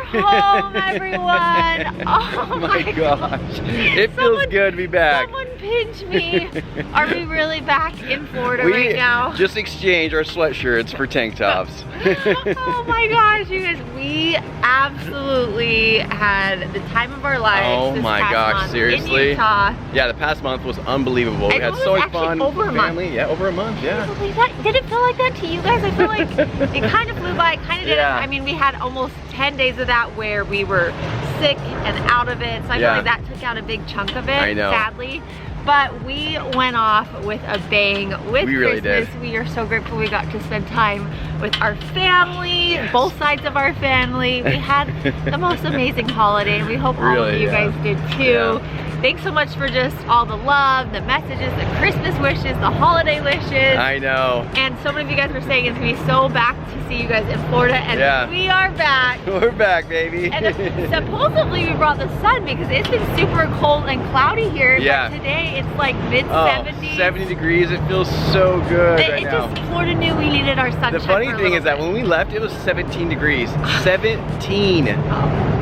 home, everyone. Oh my gosh. It feels good to be back. Someone pinch me. Are we really back in Florida right now? Just exchanged our sweatshirts for tank tops. Oh my gosh, you guys, we absolutely had the time of our lives. Oh my gosh, seriously? In Utah. Yeah, the past month was unbelievable. We had so much fun with the family. Yeah, over a month, yeah. Can you believe that? Did it feel like that to you guys? I feel like it kind of flew by, it kind of didn't. I mean, we had almost 10 days of that where we were sick and out of it, so I feel like that took out a big chunk of it, sadly. But we went off with a bang with Christmas. Really did. We are so grateful we got to spend time with our family, both sides of our family. We had the most amazing holiday. We hope all of you guys did too. Thanks so much for just all the love, the messages, the Christmas wishes, the holiday wishes. I know. And so many of you guys were saying it's gonna be so back to see you guys in Florida, and we are back. We're back, baby. And supposedly we brought the sun because it's been super cold and cloudy here. But today it's like mid-70s. 70 degrees. It feels so good right now. Florida knew we needed our sunshine. The funny thing is that when we left, it was 17 degrees. 17.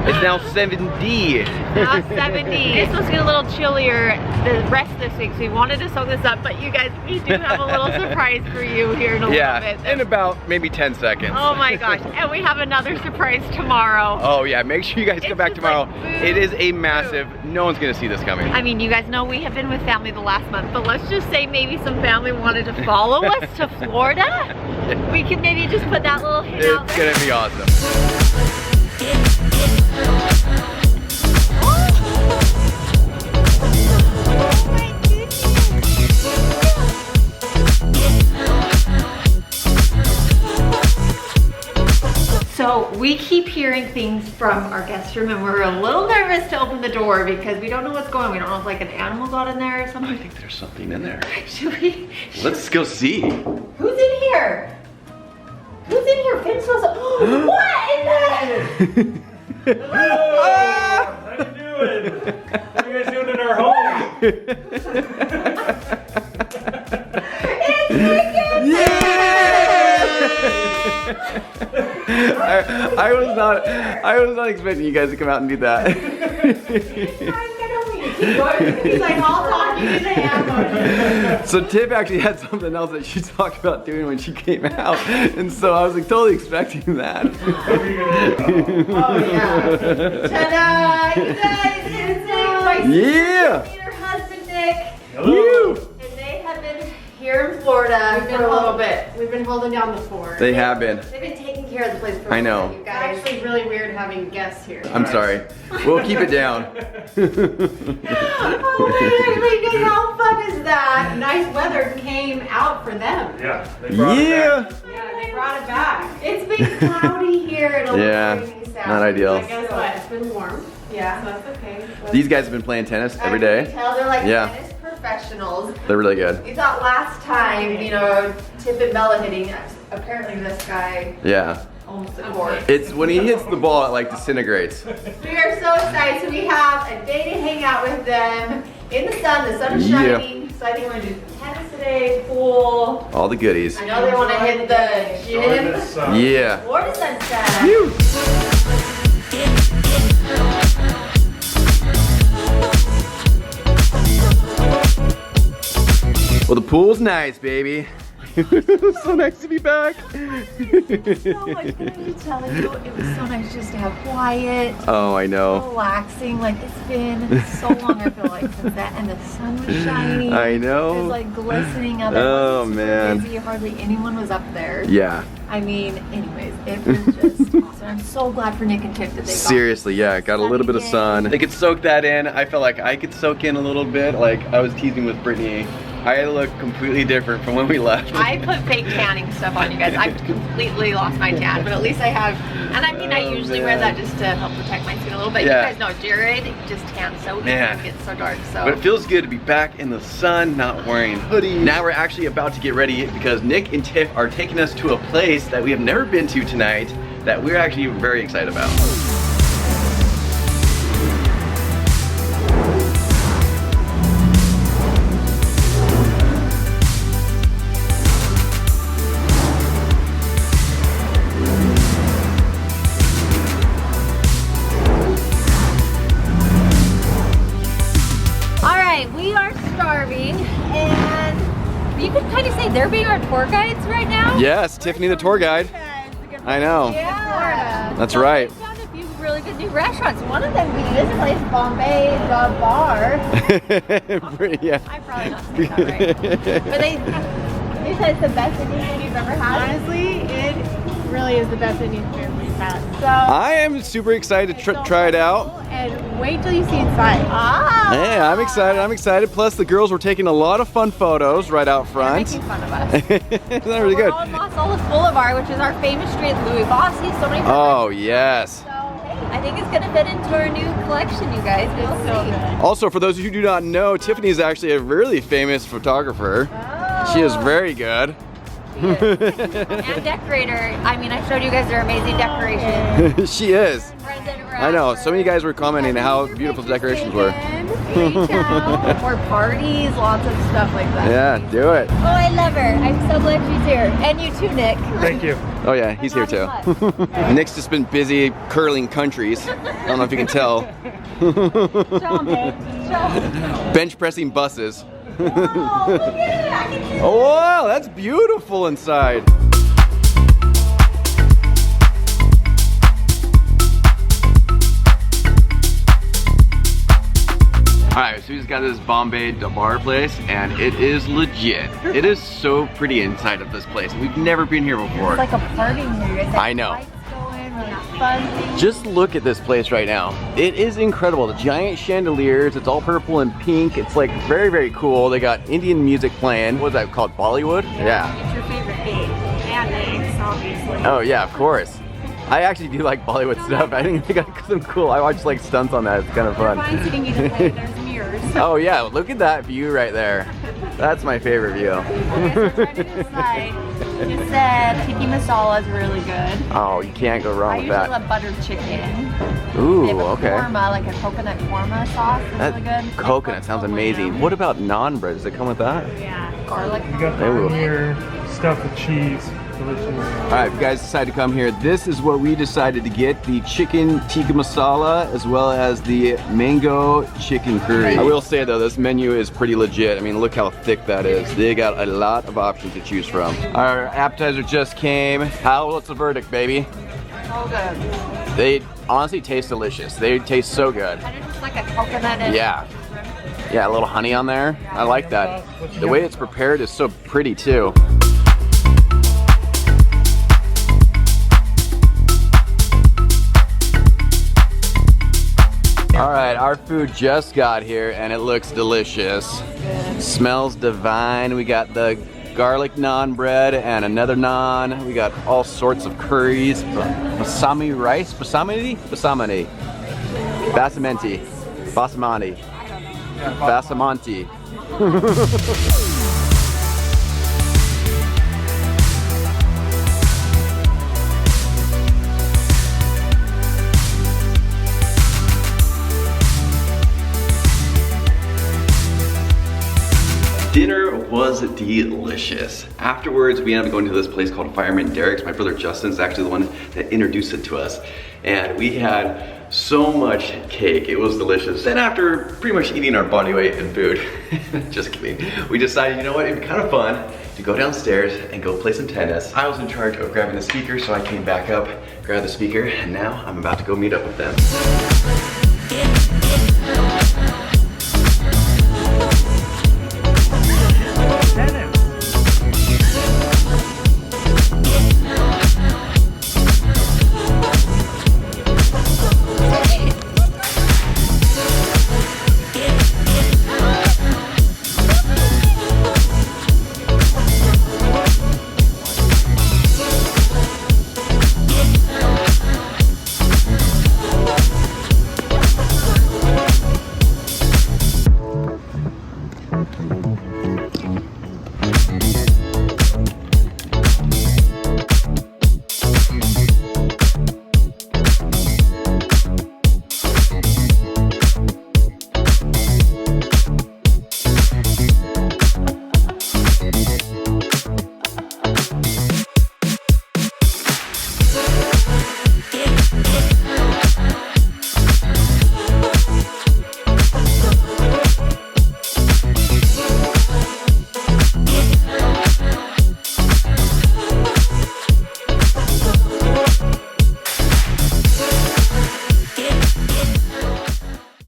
It's now 70. Now 70. This was getting a little chillier the rest of this week, so we wanted to soak this up, but you guys, we do have a little surprise for you here in a little bit. In about maybe 10 seconds. Oh my gosh, and we have another surprise tomorrow. Oh yeah, make sure you guys come back tomorrow. It is a massive, no one's gonna see this coming. I mean, you guys know we have been with family the last month, but let's just say maybe some family wanted to follow us to Florida. We could maybe just put that little hint out there. It's gonna be awesome. So we keep hearing things from our guest room, and we're a little nervous to open the door because we don't know what's going on. We don't know if like an animal got in there or something. I think there's something in there. Should we? Let's go see. Who's in here? Who's in here? Finn smells up. What in there? Hello! How you doing? What are you guys doing in our home? It's Lincoln! I was not expecting you guys to come out and do that. He's like, I'll talk you to the hammer. So Tiff actually had something else that she talked about doing when she came out, and so I was like totally expecting that. Oh yeah. Ta-da! You guys, it's my sister and her husband Nick. Hello. And they have been here in Florida for a little bit. We've been holding down the fort. They have been. They've been taking care of the place for I know. You guys. It's actually really weird having guests here. I'm sorry. We'll keep it down. Oh my God, how fun is that? Nice weather came out for them. Yeah. They brought it back. Yeah, they brought it back. It's been cloudy here and a little rainy Saturday. Not ideal. But guess what? It's been warm. Yeah, so that's okay. These guys have been playing tennis every day. You can tell they're like tennis professionals. They're really good. You thought last time, you know, Tip and Bella hitting, apparently this guy almost the court. It's when he hits the ball, it like disintegrates. We are so excited. So we have a day to hang out with them in the sun. The sun is shining. So I think we're gonna do tennis today, pool. All the goodies. I know they want to hit the gym. Yeah. Florida sunset. Well, the pool's nice, baby. It's so nice to be back. So much fun to tell you. It was so nice just to have quiet. Oh, I know. Relaxing. Like it's been so long, I feel like, since that, and the sun was shining. I know. It was like glistening up there. Oh man. Busy. Hardly anyone was up there. Yeah. I mean, anyways, it was just awesome. I'm so glad for Nick and Tiff that they Seriously, got a little bit of sun. They could soak that in. I felt like I could soak in a little bit. Like I was teasing with Brittany. I look completely different from when we left. I put fake tanning stuff on, you guys. I completely lost my tan, but at least I have, and I mean, I usually wear that just to help protect my skin a little bit. You guys know Jared just tans so easy and gets so dark. So. But it feels good to be back in the sun, not wearing hoodies. Now we're actually about to get ready because Nick and Tiff are taking us to a place that we have never been to tonight that we're actually very excited about. farming, and you could kind of say they're being our tour guides right now. Yes, Tiffany the tour guide. I know. Yeah. That's right. We found a few really good new restaurants. One of them being this place, Bombay the Bar. Yeah. I probably not saying that right. But they said it's the best Indian food you've ever had. Honestly, it really is the best Indian food we've had. So I am super excited to try it out. And wait till you see inside. Yeah, I'm excited. I'm excited. Plus, the girls were taking a lot of fun photos right out front. They're making fun of us. Isn't that really good? We're on Los Olas Boulevard, which is our famous street. Louis Bossi, so many. Oh, yes. So hey, I think it's gonna fit into our new collection, you guys. We'll see. Also, for those of you who do not know, Tiffany is actually a really famous photographer. She is very good. And decorator. I mean, I showed you guys their amazing decorations. She is. I know. So many guys were commenting how beautiful the decorations were. More parties, lots of stuff like that. Yeah, do it. Oh, I love her. I'm so glad she's here. And you too, Nick. Thank you. Oh yeah, he's here too. Nick's just been busy curling countries. I don't know if you can tell. Show 'em, babe. Show 'em. Bench pressing buses. Oh, look at it. I can see Oh wow, that's beautiful inside. Alright, so we just got this Bombay the Bar place, and it is legit. It is so pretty inside of this place. We've never been here before. It's like a party here. It's like I know. lights going, really fun things. Just look at this place right now. It is incredible. The giant chandeliers, it's all purple and pink. It's like very, very cool. They got Indian music playing. What is that called? Bollywood? Yeah. It's your favorite game. And eggs, obviously. Oh yeah, of course. I actually do like Bollywood stuff. I think they got some cool. I watch like stunts on that. It's kind of fun. Fine sitting either way. There's mirrors. Oh yeah, look at that view right there. That's my favorite view. Okay, so we're trying to decide. You said tiki masala is really good. Oh, you can't go I wrong with usually that. love buttered chicken. Ooh, They have a okay. korma, like a coconut korma sauce. Is That really good. coconut sounds amazing. What about naan bread? Does it come with that? Yeah. Garlic. You got the Ooh. paneer stuffed with cheese. Delicious. All right, if you guys decide to come here, this is what we decided to get: the chicken tikka masala as well as the mango chicken curry. I will say though, this menu is pretty legit. I mean, look how thick that is. They got a lot of options to choose from. Our appetizer just came. How? What's the verdict, baby? So good. They honestly taste delicious. They taste so good. Kind of just like a coconut and Yeah. Yeah, a little honey on there. I like that. The way it's prepared is so pretty too. All right, our food just got here and it looks delicious. Smells divine. We got the garlic naan bread and another naan. We got all sorts of curries. Basmati rice? Basmati? Basmati. Basmati. Basmati. Basmati. Dinner was delicious. Afterwards, we ended up going to this place called Fireman Derek's. My brother Justin's actually the one that introduced it to us. And we had so much cake, it was delicious. Then after pretty much eating our body weight in food, just kidding, we decided, you know what, it'd be kind of fun to go downstairs and go play some tennis. I was in charge of grabbing the speaker, so I came back up, grabbed the speaker, and now I'm about to go meet up with them.